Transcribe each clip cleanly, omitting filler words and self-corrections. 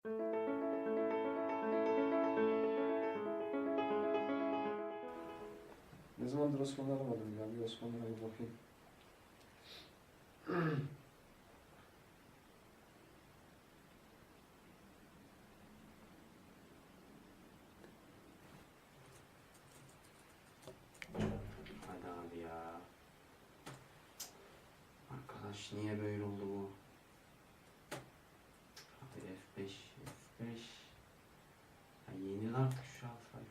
Ne zamandır Osman'ı aramadım ya. Bir Osman'la bir bakayım. Hadi abi ya. Arkadaş niye böyle oldu bu? Hadi F5, F5. Ya yenil artık şu alt sayfayı.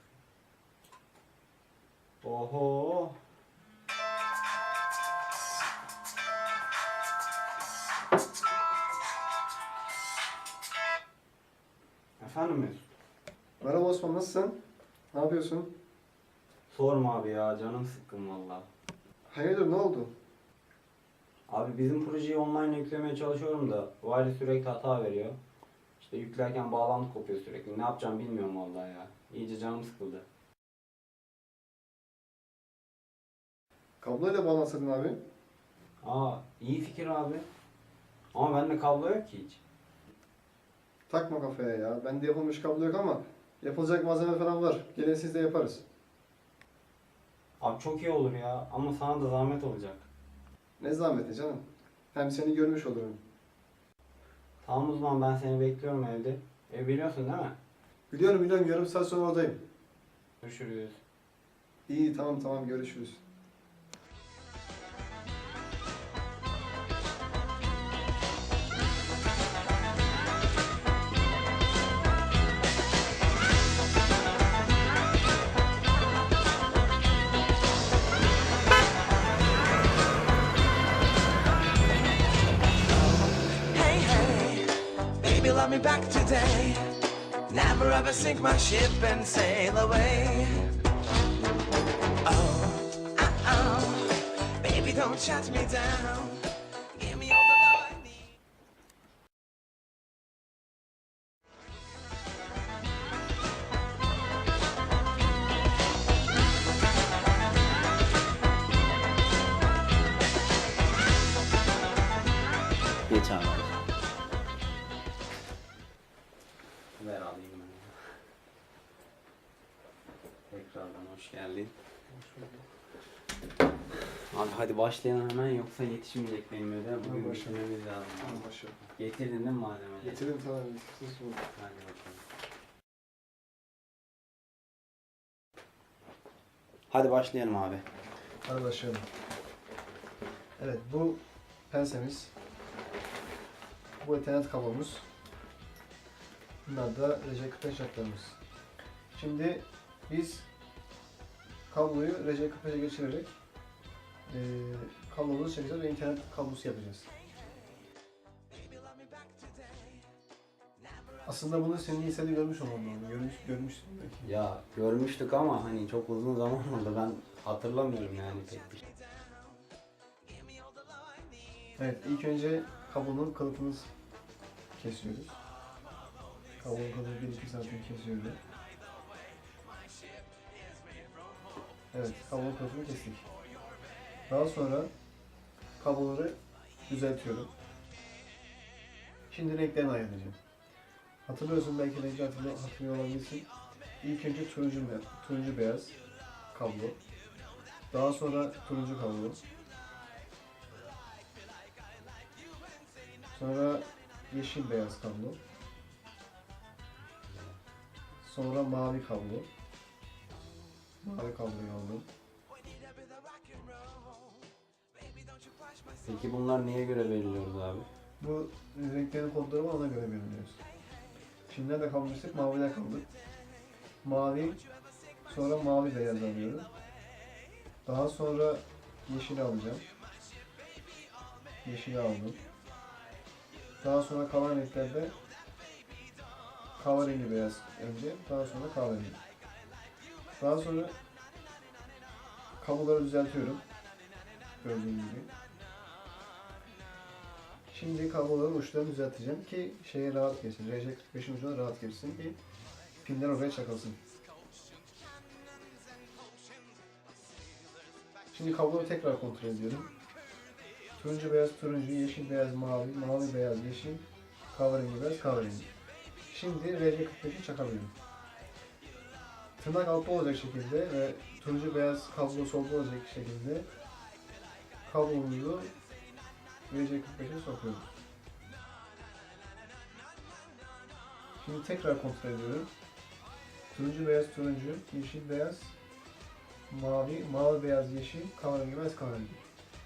Oho. Efendim Mesut? Merhaba Osman, nasılsın? Ne yapıyorsun? Sorma abi ya, canım sıkkın valla. Hayırdır, ne oldu? Abi bizim projeyi online yüklemeye çalışıyorum da Wire sürekli hata veriyor. İşte yüklerken bağlantı kopuyor sürekli. Ne yapacağım bilmiyorum vallahi ya. İyice canım sıkıldı. Kabloyla bağlansaydın abi. Aa, iyi fikir abi. Ama bende kablo yok ki hiç. Takma kafaya ya. Bende yapılmış kablo yok ama yapılacak malzeme falan var. Gelin siz de yaparız. Abi çok iyi olur ya ama sana da zahmet olacak. Ne zahmeti canım. Hem seni görmüş olurum. Tamam o zaman ben seni bekliyorum evde. Ev biliyorsun değil mi? Biliyorum biliyorum, yarım saat sonra oradayım. Görüşürüz. İyi, tamam görüşürüz. Hey, hey, baby, love me back today. Never ever sink my ship and sail away. Oh, baby, don't shut me down. Give me all the love I need. Geç abi. Ver alayım ben. Tekrardan hoş geldin. Abi hadi başlayalım hemen yoksa yetişmeyecek benim ödev. Bugün Başla. bitirmemiz lazım. Başı. Getirdin değil mi malzemeleri? Getirdim tamam. Hadi bakalım. Hadi başlayalım abi. Hadi başlayalım. Evet, bu pensemiz. Bu Ethernet kablomuz. Bunlar da RJ45 jacklarımız. Şimdi biz kabloyu RJ45'e geçirerek kablomuzu çekeceğiz ve internet kablosu yapacağız. Aslında bunu senin lisede görmüş olman lazım. Görmüşsün belki. Ya görmüştük ama hani çok uzun zaman oldu, ben hatırlamıyorum yani pek bir şey. Evet, ilk önce kablonun kılıfını kesiyoruz. Kablonun kılıfı 1-2 santim kesiyoruz. Evet, kablonun kılıfını kestik. Daha sonra kabloları düzeltiyorum. Şimdi renklerini ayarlayacağım. Hatırlıyorsun, belki renkli hatırlıyor olabilirsin. İlk önce turuncu beyaz kablo. Daha sonra turuncu kablo. Sonra yeşil beyaz kablo. Sonra mavi kablo. Mavi kabloyu aldım. Peki bunlar neye göre belirliyoruz abi? Bu renklerin kodları var, ona göre belirliyoruz. Şimdi nerede kalmıştık? Mavide kaldık. Mavi, sonra mavi beyaz alıyorum. Daha sonra yeşil alacağım. Yeşili aldım. Daha sonra kalan renklerde kahverengi beyaz önce, daha sonra kahverengi. Daha sonra kabloları düzeltiyorum. Gördüğünüz gibi. Şimdi kabloların uçlarını düzelteceğim ki şeye rahat girsin. RJ45'in ucuna rahat girsin ki pinler oraya çakılsın. Şimdi kabloyu tekrar kontrol ediyorum. Turuncu beyaz turuncu, yeşil beyaz mavi, mavi beyaz yeşil, kahverengi beyaz kahverengi. Şimdi RC45'i çakabilirim. Tırnak altı olacak şekilde ve turuncu beyaz kablo solda olacak şekilde kablomuzu RC45'e sokuyoruz. Şimdi tekrar kontrol ediyorum. Turuncu beyaz turuncu, yeşil beyaz, mavi, mavi beyaz yeşil, kahverengi beyaz kahverengi.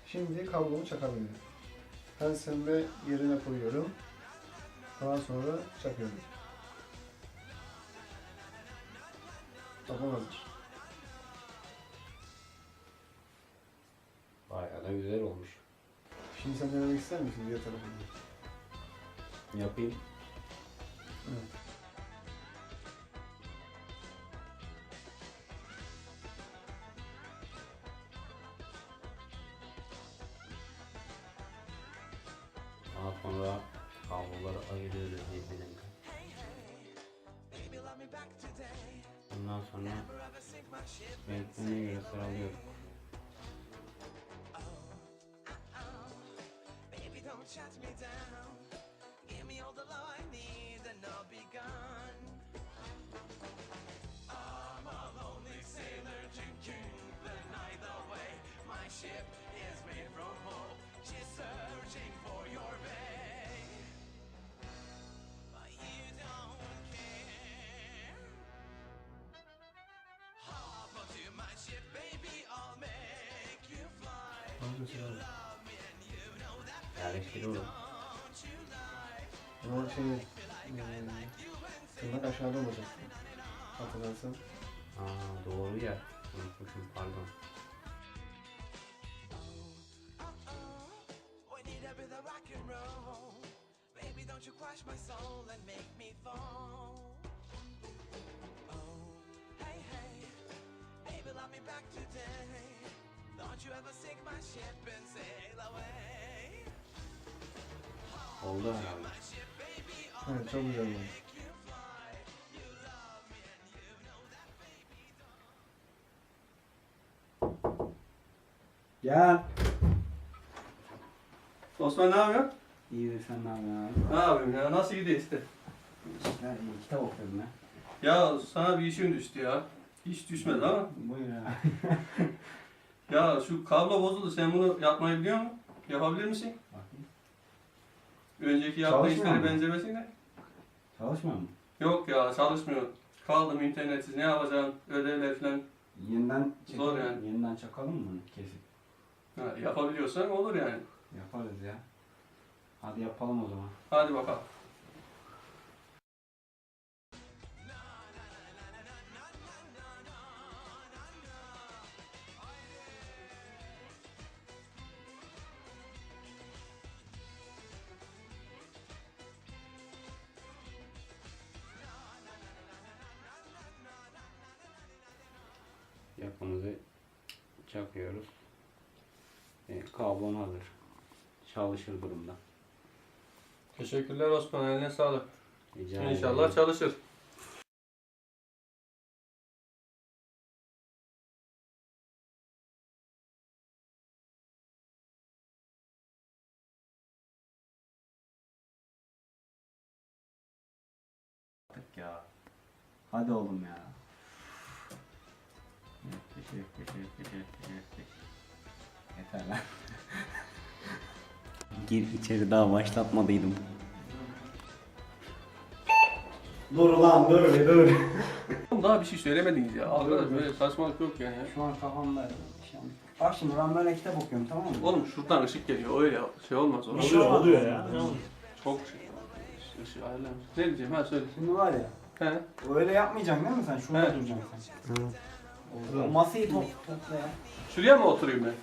Şimdi kablomu çakabilirim. Penselimi yerine koyuyorum. Daha sonra çakıyorum. Tamam, hazır. Bayağı da güzel olmuş. Şimdi sen denemek ister misin diğer tarafını? Yapayım. Evet. Daha sonra kabloları ayırıyoruz birbirinden. Bundan sonra renklerine göre sıralıyoruz. Shut me down. Give me all the love I need and I'll be gone. I'm a lonely sailor drinking the night away. My ship is made from hope. She's searching for your bay. But you don't care. Hop onto my ship, baby. I'll make you fly. Yerleştiriyorum. Ama tırnak aşağıda olacak. Hatırlarsan. Doğru ya. Unutmuşum, pardon. Don't you crush my soul and make me fall? Oh, hey, hey, baby, love me back today. Don't you ever sink my ship and sail away? Oldu herhalde. Evet, çok güzel oldu. Gel. Osman ne yapıyorsun? İyidir, sen ne yapıyorsun abi? Ne yapayım ya? Nasıl gidiyor işte? İşler iyi, kitap okuyorum ya. Ya sana bir işim düştü ya. Hiç düşmedi ama. Buyur ya. Ya şu kablo bozuldu. Sen bunu yapmayı biliyor musun? Yapabilir misin? Bakayım. Önceki yaptığı Çalışmıyor işlere mu? benzemesin de. Çalışmıyor mu? Yok ya, çalışmıyor. Kaldım internetsiz. Ne yapacağım? Ödevler falan. Yeniden çekelim. Zor yani. Yeniden çakalım mı bunu kesip? Ha, yapabiliyorsan olur yani. Yaparız ya. Hadi yapalım o zaman. Hadi bakalım. Yapımızı çakıyoruz. Kablon hazır. Çalışır durumda. Teşekkürler Osman. Eline sağlık. Rica İnşallah ederim. çalışır. Ya. Hadi oğlum ya. Yeter lan. Gir içeri, daha başlatmadıydım. Dur ulan, dur be dur. Daha bir şey söylemediniz ya. Arkadaş böyle saçmalık yok yani. Şu an kafamda bir şey olmuş. Bak şimdi ben böyle kitap okuyorum, tamam mı? Oğlum şuradan ışık geliyor. Öyle şey olmaz. Bir şey olmaz. Oluyor ya. Çok şey. Işığı ayarlamış. Ne diyeceğim? Ha söyle. Şimdi var ya, He. öyle yapmayacaksın değil mi sen? Şurada He. duracaksın sen. O masayı topla ya. Şuraya mı oturayım ben?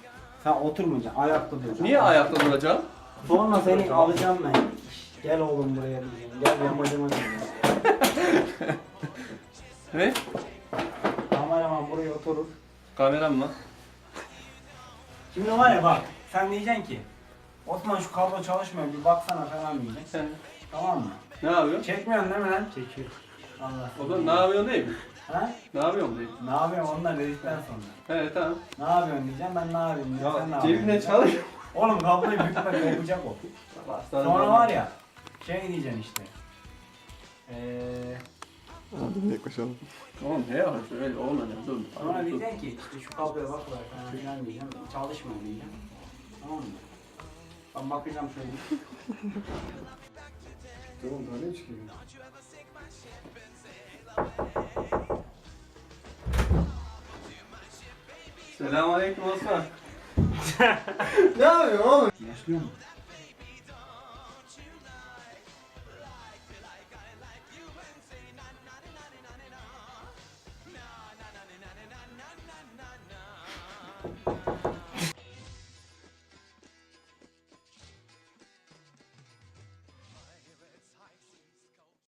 Sen oturmayacaksın, ayakta duracaksın. Niye ayakta duracağım? Sonra seni alacağım ben. Gel oğlum buraya diyeceğim. Gel yamacıma diyeceğim. Ne? Kameraman buraya oturur. Kameram mı? Şimdi var ya bak, sen diyeceksin ki Osman şu kablo çalışmıyor, bir baksana falan diyeceksin. He. Tamam mı? Ne yapıyorsun? Çekmiyorsun değil mi lan? Çekiyor. Allah. O zaman ne yapıyorsun değil mi? Ha? Ne yapıyorsun değil. Ne yapıyorsun onlar dedikten sonra. He tamam. Ne yapıyorsun diyeceğim, ben ne yapayım diyeceğim, sen ne yapıyorsun Cebimden diyeceksin. çalış. Oğlum kabloyu bükme, kopacak o. Sonra var ya, şey diyeceksin işte. Hadi yaklaşalım. Oğlum ne yapıyorsun öyle olmadı dur. Sonra Dur. diyeceksin ki işte şu kabloya bak falan filan diyeceğim. Çalışmıyor diyeceğim. Tamam mı? Ben bakacağım şöyle. Tamam daha ne çıkıyor? Selamünaleyküm Osman. Ne yapıyorsun oğlum? Başlıyor mu?